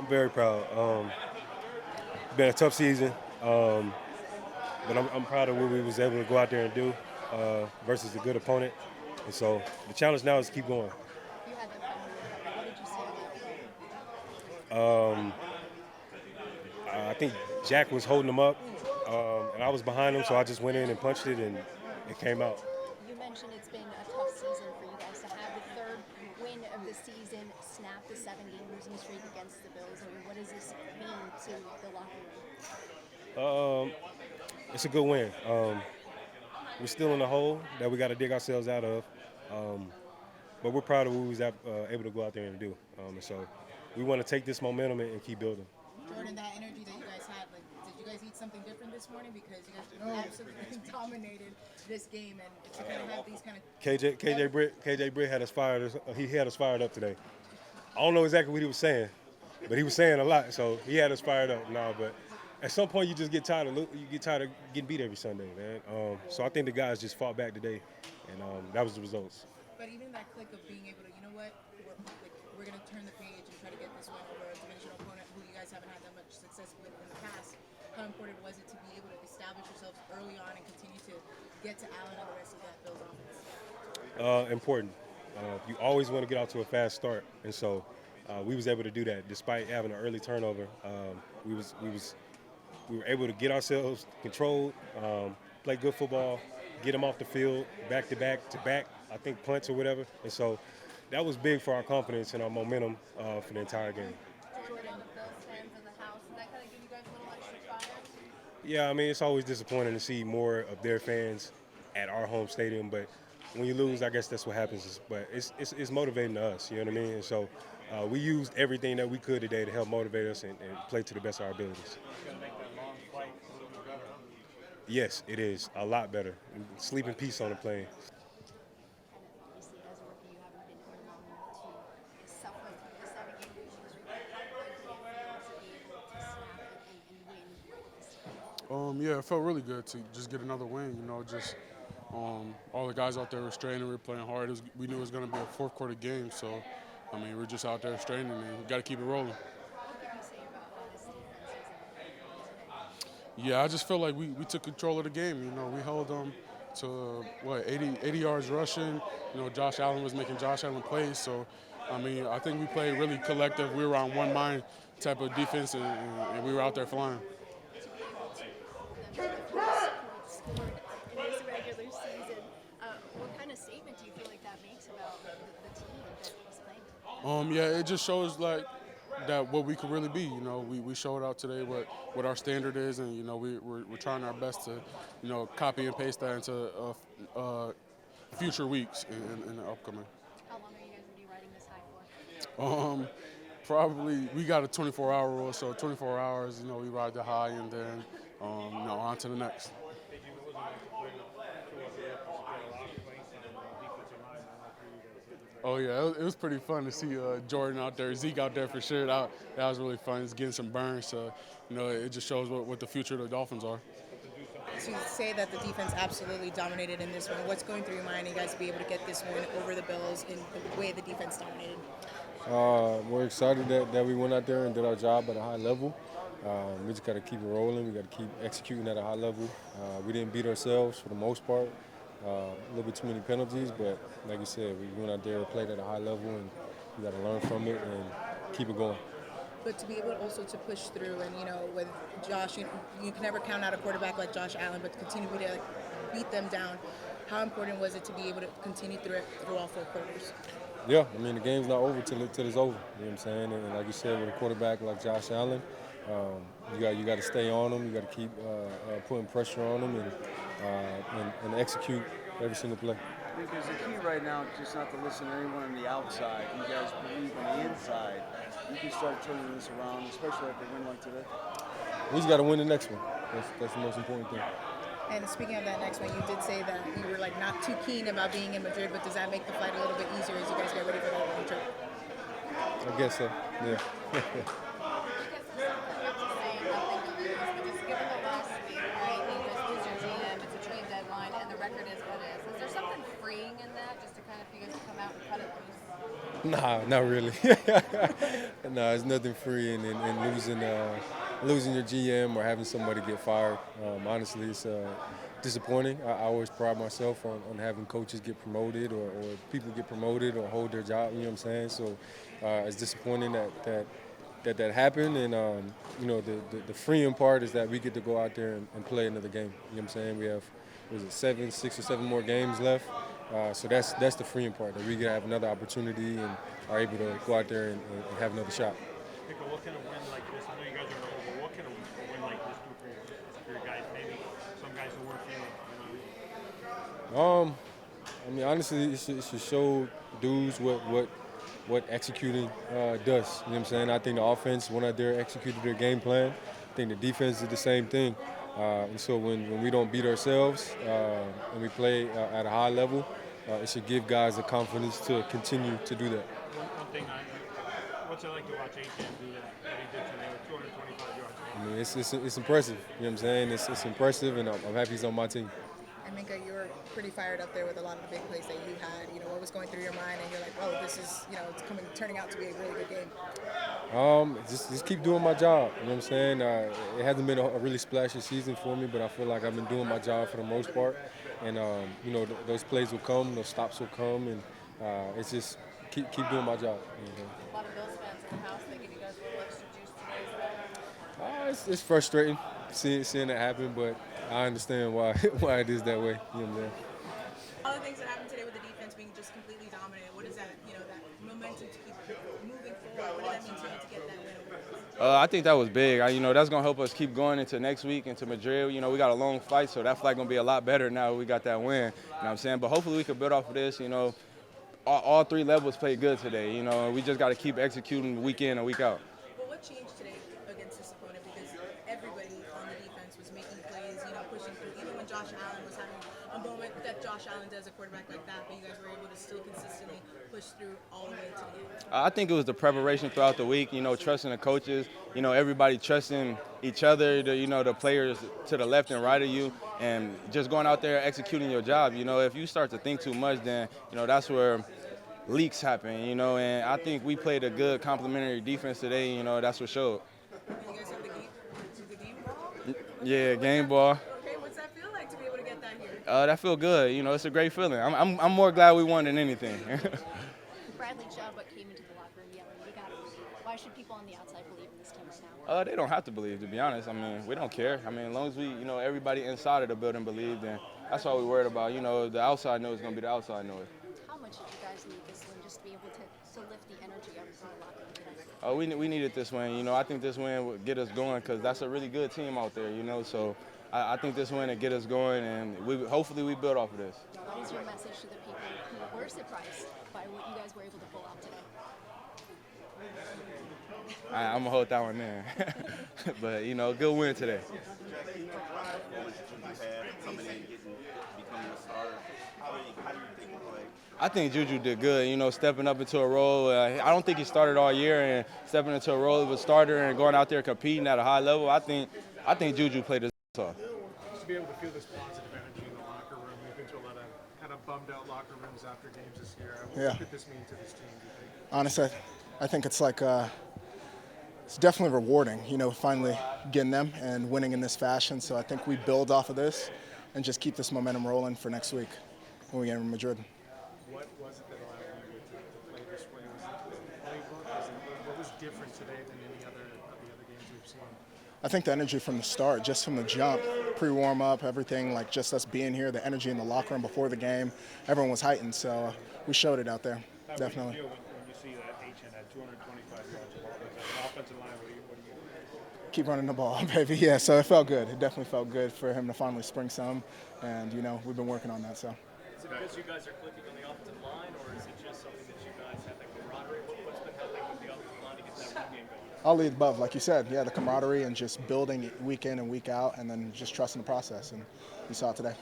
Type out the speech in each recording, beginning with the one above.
very proud. Been a tough season, but I'm proud of what we was able to go out there and do versus a good opponent. And so the challenge now is to keep going. You had that fumble recovery. What did you see on that play? I think Jack was holding him up, and I was behind him, so I just went in and punched it, and it came out. You mentioned it's been a tough season for you guys to have the third win of the season, snap the 7-game losing streak against the Bills. I mean, what does this mean to the locker room? It's a good win. We're still in the hole that we got to dig ourselves out of, but we're proud of what we was able to go out there and do. And so we want to take this momentum and keep building. Jordyn, that energy that you guys had, like, did you guys eat something different this morning? Because you guys absolutely dominated this game, and to kind of have these kind of KJ Britt had us fired. He had us fired up today. I don't know exactly what he was saying, but he was saying a lot, so he had us fired up. No, but at some point you just get tired of getting beat every Sunday, man. So I think the guys just fought back today, and that was the results. But even that click of being able to, you know what, we're going to turn the page and try to get this win over a divisional opponent who you guys haven't had that much success with in the past. How important was it to be able to establish yourselves early on and continue to get to Allen and the rest of that Bills offense? Important. You always want to get out to a fast start, and so we was able to do that despite having an early turnover. We were able to get ourselves controlled, play good football, get them off the field, back to back, I think punts or whatever. And so that was big for our confidence and our momentum for the entire game. Jordan, the Bills fans in the house, did that kind of give you guys a little extra fire? Yeah, I mean, it's always disappointing to see more of their fans at our home stadium, but when you lose, I guess that's what happens. But it's motivating to us, you know what I mean? And so we used everything that we could today to help motivate us and play to the best of our abilities. Yes, it is a lot better. Sleep in peace on the plane. Obviously, as a rookie, you haven't been here long enough to suffer through the 7-game losing streak. How good do you feel to be able to snap it and win this game? Yeah, it felt really good to just get another win. You know, just all the guys out there were straining, we were playing hard. We knew it was going to be a fourth quarter game, so I mean, we're just out there straining, and we got to keep it rolling. What can you say about how this defense is today? Yeah, I just feel like we took control of the game. You know, we held them to 80 yards rushing. You know, Josh Allen was making Josh Allen plays. So, I mean, I think we played really collective. We were on one mind type of defense, and we were out there flying. To be able to hold them to the first points scored in this regular season, what kind of statement do you feel like that makes about the team that is playing? Yeah, it just shows like that what we could really be. You know, we showed out today what our standard is, and you know we're trying our best to, you know, copy and paste that into future weeks in the upcoming. How long are you guys going to be riding this high for? Probably we got a 24-hour rule, so 24 hours. You know, we ride the high, and then you know, on to the next. Oh yeah, it was pretty fun to see Jordyn out there, Zeke out there for sure. That was really fun. It's getting some burns, so you know it just shows what the future of the Dolphins are. To say that the defense absolutely dominated in this one, what's going through your mind, you guys to be able to get this win over the Bills in the way the defense dominated? We're excited that we went out there and did our job at a high level. We just got to keep it rolling. We got to keep executing at a high level. We didn't beat ourselves for the most part. A little bit too many penalties, but like you said, we went out there and played at a high level, and we got to learn from it and keep it going. But to be able also to push through, and you know, with Josh, you can never count out a quarterback like Josh Allen, but to continue to beat them down, how important was it to be able to continue through all 4 quarters? Yeah, I mean the game's not over till it's over. You know what I'm saying? And like you said, with a quarterback like Josh Allen, you got to stay on him. You got to keep putting pressure on him and execute every single play. Because the key right now is just not to listen to anyone on the outside. You guys believe on the inside. You can start turning this around, especially after a win like today. We just got to win the next one. That's the most important thing. And speaking of that next one, you did say that you were like not too keen about being in Madrid, but does that make the flight a little bit easier as you guys get ready for that long trip? I guess so. Yeah. Nah, not really. Nah, it's nothing free in losing your GM or having somebody get fired. Honestly, it's disappointing. I always pride myself on having coaches get promoted or people get promoted or hold their job. You know what I'm saying? So it's disappointing that happened. And the freeing part is that we get to go out there and play another game. You know what I'm saying? We have, was it 6 or 7 more games left. So that's the freeing part, that we get to have another opportunity and are able to go out there and have another shot. Minkah, what can a win like this? I know you guys are in a hole, but what can a win like this do for your guys? Maybe some guys who weren't feeling. I mean, honestly, it should show dudes what executing does. You know what I'm saying? I think the offense went out there, executed their game plan. I think the defense did the same thing. And so when we don't beat ourselves and we play at a high level, it should give guys the confidence to continue to do that. One thing, what's it like to watch A-Chan do that he did today with 225 yards? I mean, it's impressive. You know what I'm saying? It's impressive, and I'm happy he's on my team. And Minkah, you were pretty fired up there with a lot of the big plays that you had. You know, what was going through your mind, and you're like, oh, this is, it's turning out to be a really good game. Just keep doing my job. You know what I'm saying? It hasn't been a really splashy season for me, but I feel like I've been doing my job for the most part. And those plays will come, those stops will come, and it's just keep doing my job. A lot of Bills fans in the house, they give you guys a little extra juice today. It's frustrating seeing that happen, but I understand why it is that way. You know what I'm saying? All the things that happened today with the defense being just completely dominant, what is that, that momentum to keep moving forward? What does that mean to you to get that win? I think that was big. That's going to help us keep going into next week, into Madrid. We got a long flight, so that flight going to be a lot better now we got that win. You know what I'm saying? But hopefully we can build off of this. All 3 levels played good today. We just got to keep executing week in and week out. Well, what changed today against this opponent? Because everybody on the defense was making plays, pushing through. Even when Josh Allen was having a moment that Josh Allen does, a quarterback like that, but you guys were able to still consistently push through all the way to the end. I think it was the preparation throughout the week, trusting the coaches, everybody trusting each other, the players to the left and right of you, and just going out there executing your job. If you start to think too much, then, that's where leaks happen, and I think we played a good complementary defense today, that's what showed. You guys have the game ball? Yeah, game ball. Okay, what's that feel like to be able to get that here? That feel good. It's a great feeling. I'm more glad we won than anything. Bradley Chubb came into the locker room yelling, "We got it." Why should people on the outside believe in this team right now? They don't have to believe, to be honest. We don't care. As long as we, everybody inside of the building believe, then that's all we're worried about. The outside noise is going to be the outside noise. How much did you guys need this win just to be able to lift the energy up from the locker room today? We needed this win. I think this win would get us going because that's a really good team out there, So I think this win would get us going, and hopefully we build off of this. What is your message to the people who were surprised by what you guys were able to pull out today? I'm going to hold that one in. But, good win today. I think Juju did good, stepping up into a role. I don't think he started all year, and stepping into a role of a starter and going out there competing at a high level, I think Juju played his ass off. Just to be able to feel this positive energy in the locker room. We've been to a lot of kind of bummed out locker rooms after games this year. What could this mean to this team, do you think? Honestly, I think it's like it's definitely rewarding, finally getting them and winning in this fashion. So I think we build off of this and just keep this momentum rolling for next week when we get in Madrid. What was it that allowed you to play this way? Was it the playbook? What was different today than any other of the other games we've seen? I think the energy from the start, just from the jump, pre-warm up, everything, like just us being here, the energy in the locker room before the game, everyone was heightened. So we showed it out there, definitely. How do you feel when you see that H.N. had 225 yards of ball? As an offensive line, what do you Keep running the ball, baby. Yeah, so it felt good. It definitely felt good for him to finally spring some, and we've been working on that. So. Is it because you guys are clicking on the offensive line, or is it just something that you guys have that camaraderie? What's been happening with the offensive line to get that run game going? All the above, like you said, yeah, the camaraderie and just building it week in and week out, and then just trusting the process. And you saw it today.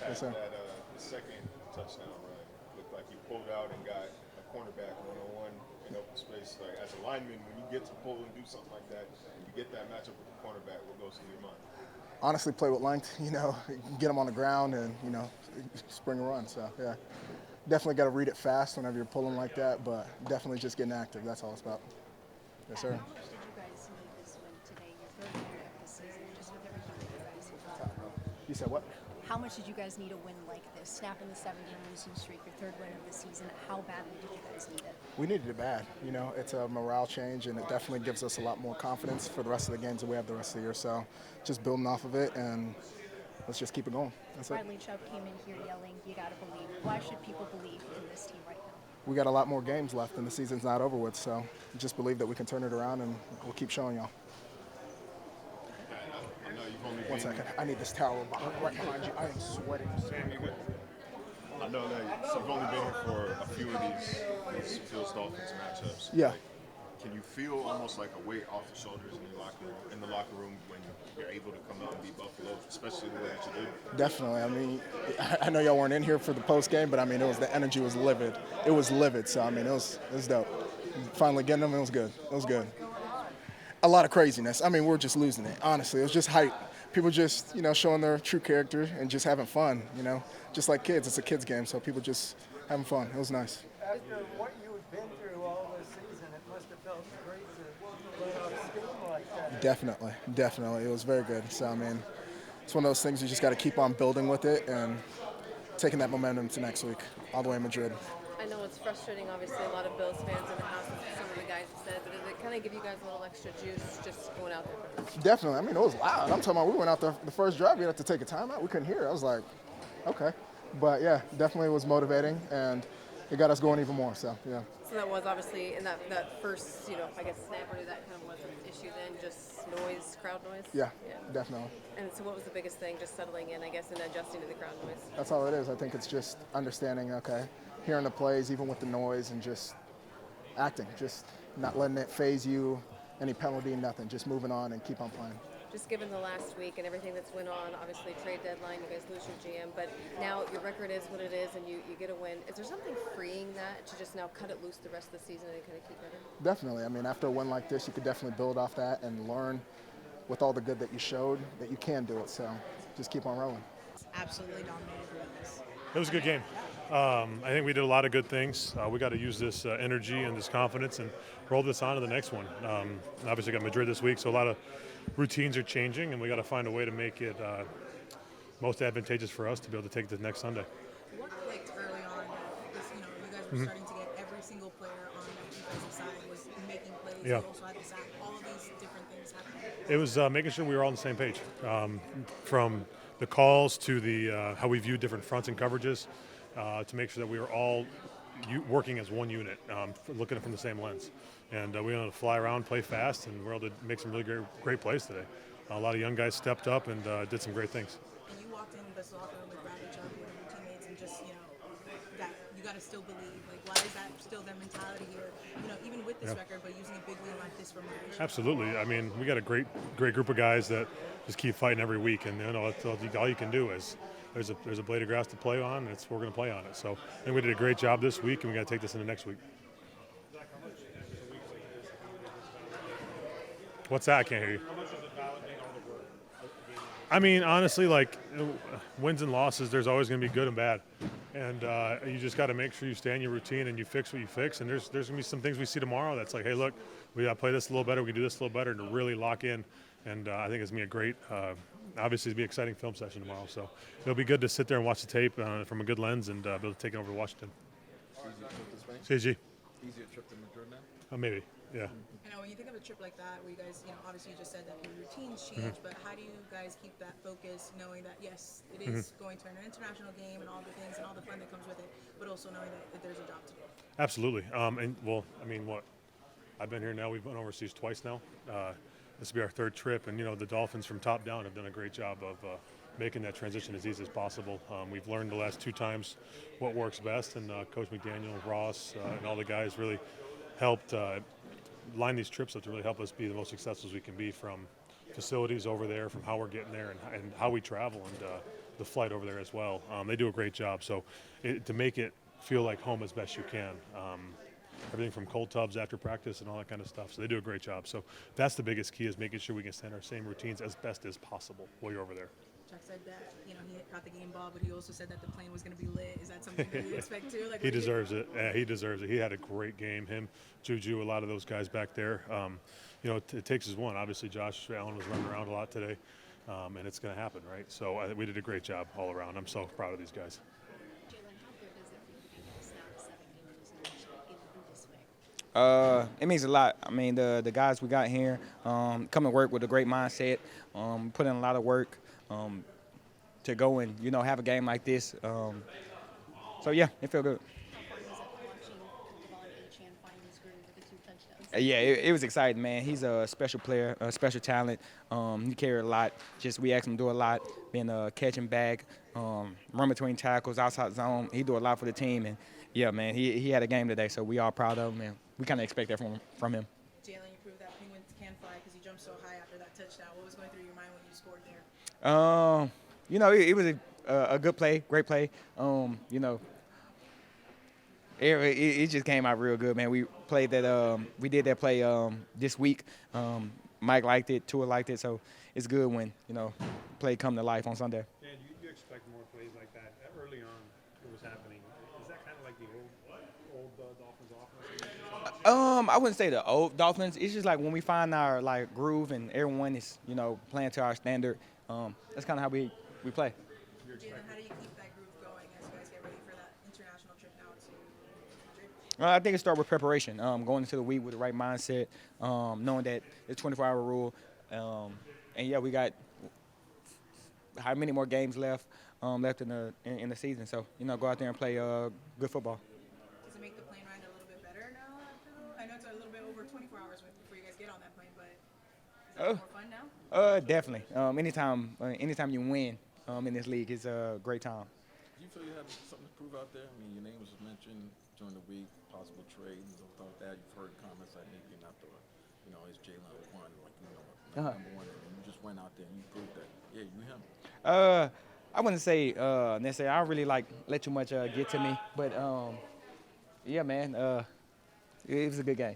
Yes, sir. That second touchdown run looked like you pulled out and got a cornerback one-on-one in open space. Like as a lineman, when you get to pull and do something like that, you get that matchup with the cornerback. What goes through your mind? Honestly, play with length. Get them on the ground and spring a run. So yeah. definitely got to read it fast whenever you're pulling like that, but definitely just getting active. That's all it's about. Yes, sir. How much did you guys need this win today, your third win of the season, just with everything that you guys have done? You said what? How much did you guys need a win like this? Snapping the 7-game losing streak, your third win of the season. How badly did you guys need it? We needed it bad. You know, it's a morale change, and it definitely gives us a lot more confidence for the rest of the games that we have the rest of the year. So just building off of it, and let's just keep it going. That's it. Bradley Chubb came in here yelling, "You got to believe." Why should people believe in this team right now? We got a lot more games left, and the season's not over with. So just believe that we can turn it around, and we'll keep showing y'all. I know you've only 1 been. second. I need this towel right behind you. I am sweating. I know that you've only been here for a few of these Bills Dolphins matchups. Yeah. Like, can you feel almost like a weight off the shoulders in the locker room when you're able to come out and beat Buffalo, especially the way that you do? Definitely. I mean, I know y'all weren't in here for the post game, but I mean, the energy was livid. It was livid. So I mean, it was dope. Finally getting them, it was good. It was good. A lot of craziness. I mean, we're just losing it. Honestly, it was just hype. People just, showing their true character and just having fun. Just like kids. It's a kids game, so people just having fun. It was nice. After what you've been through all this season, it must have felt great to let out steam like that. Definitely. It was very good. So, I mean, it's one of those things you just got to keep on building with it and taking that momentum to next week, all the way in Madrid. I know it's frustrating, obviously, a lot of Bills fans in the house, as some of the guys have said, but does it kind of give you guys a little extra juice just going out there? Definitely. I mean, it was loud. I'm talking about we went out there the first drive, we had to take a timeout. We couldn't hear it. I was like, okay. But, yeah, definitely was motivating, and it got us going even more. So, yeah. So that was obviously in that first, I guess, snap or that kind of was an issue then, just noise, crowd noise? Yeah, definitely. And so what was the biggest thing, just settling in, I guess, and adjusting to the crowd noise? That's all it is. I think it's just understanding, okay, hearing the plays, even with the noise, and just acting, just not letting it phase you, any penalty, nothing, just moving on and keep on playing. Just given the last week and everything that's went on, obviously trade deadline, you guys lose your GM, but now your record is what it is and you get a win. Is there something freeing that to just now cut it loose the rest of the season and kind of keep better? Definitely. I mean, after a win like this, you could definitely build off that and learn with all the good that you showed that you can do it. So just keep on rolling. Absolutely dominated this. It was a good game. I think we did a lot of good things. We got to use this energy and this confidence and roll this on to the next one. Obviously, got Madrid this week, so a lot of routines are changing, and we got to find a way to make it most advantageous for us to be able to take it to next Sunday. What clicked early on? You guys were starting to get every single player on the defensive side was making plays. Yeah. You also had the sack. All of these different things happening. It was making sure we were all on the same page, from the calls to the how we viewed different fronts and coverages, to make sure that we were all working as one unit, looking at it from the same lens. And we were able to fly around, play fast, and we were able to make some really great plays today. A lot of young guys stepped up and did some great things. And you walked in this locker room with Bradley Chubb, one of your teammates, and just, that you got to still believe. Like, why is that still their mentality here? Even with this record, but using a big win like this for motivation. Absolutely. I mean, we got a great group of guys that just keep fighting every week, and that's all you can do is there's a blade of grass to play on, and we're going to play on it. So I think we did a great job this week, and we got to take this into next week. What's that? I can't hear you. I mean, honestly, like wins and losses, there's always going to be good and bad, and you just got to make sure you stay in your routine and you fix what you fix. And there's going to be some things we see tomorrow that's like, hey, look, we got to play this a little better, we can do this a little better, to really lock in. And I think it's going to be a great, obviously, it's going to be an exciting film session tomorrow. So it'll be good to sit there and watch the tape from a good lens and be able to take it over to Washington. Easier trip this way? CG. Easier trip than Madrid now? Maybe, yeah. When you think of a trip like that, where you guys, obviously you just said that your routines change, but how do you guys keep that focus, knowing that, yes, it is going to an international game and all the things and all the fun that comes with it, but also knowing that there's a job to do? Absolutely. I've been here now, we've been overseas twice now. This will be our third trip, and, the Dolphins from top down have done a great job of making that transition as easy as possible. We've learned the last 2 times what works best, and Coach McDaniel, Ross, and all the guys really helped line these trips up to really help us be the most successful as we can be, from facilities over there, from how we're getting there, and how we travel, and the flight over there as well. They do a great job. So to make it feel like home as best you can. Everything from cold tubs after practice and all that kind of stuff. So they do a great job. So that's the biggest key, is making sure we can stay in our same routines as best as possible while you're over there. Chuck said that, he got the game ball, but he also said that the plane was going to be lit. Is that something that you expect too? He deserves it. Yeah, he deserves it. He had a great game. Him, Juju, a lot of those guys back there. It takes as one. Obviously, Josh Allen was running around a lot today, and it's going to happen, right? So we did a great job all around. I'm so proud of these guys. Jaylen, how good is it for you to be able to snap 7 games in this way? It means a lot. I mean, the guys we got here come to work with a great mindset, put in a lot of work to go and have a game like this. So yeah, it felt good. How fun was it watching Devon Achane find his groove with the 2 touchdowns? Yeah, it was exciting, man. He's a special player, a special talent. He carried a lot. We asked him to do a lot, being a catching back, run between tackles, outside zone. He do a lot for the team, and yeah, man, he had a game today, so we all proud of him, and we kind of expect that from him. Jaylen, you proved that Penguins can fly because you jumped so high after that touchdown. What was going through your mind when you scored there? It was a good play, great play. It just came out real good, man. We played that. We did that play this week. Mike liked it, Tua liked it, so it's good when play come to life on Sunday. Yeah, you expect more plays like that. Early on, it was happening. Is that kind of like the old Dolphins offense? I wouldn't say the old Dolphins. It's just like when we find our groove and everyone is playing to our standard. That's kind of how we play. Jaylen, how do you keep that groove going as you guys get ready for that international trip now to Madrid? I think it starts with preparation. Going into the week with the right mindset, knowing that it's 24-hour rule, and yeah, we got how many more games left in the season. So go out there and play good football. Does it make the plane ride a little bit better now? I know it's a little bit over 24 hours before you guys get on that plane, but is that more fun now? Definitely. Anytime you win in this league, it's a great time. Do you feel you have something to prove out there? I mean, your name was mentioned during the week, possible trade and stuff like that. You've heard comments like maybe not the, is Jaylen one, number one, and you just went out there and you proved that, yeah, you him. I wouldn't say necessarily. I don't really let too much get to me, but yeah, man, it was a good game.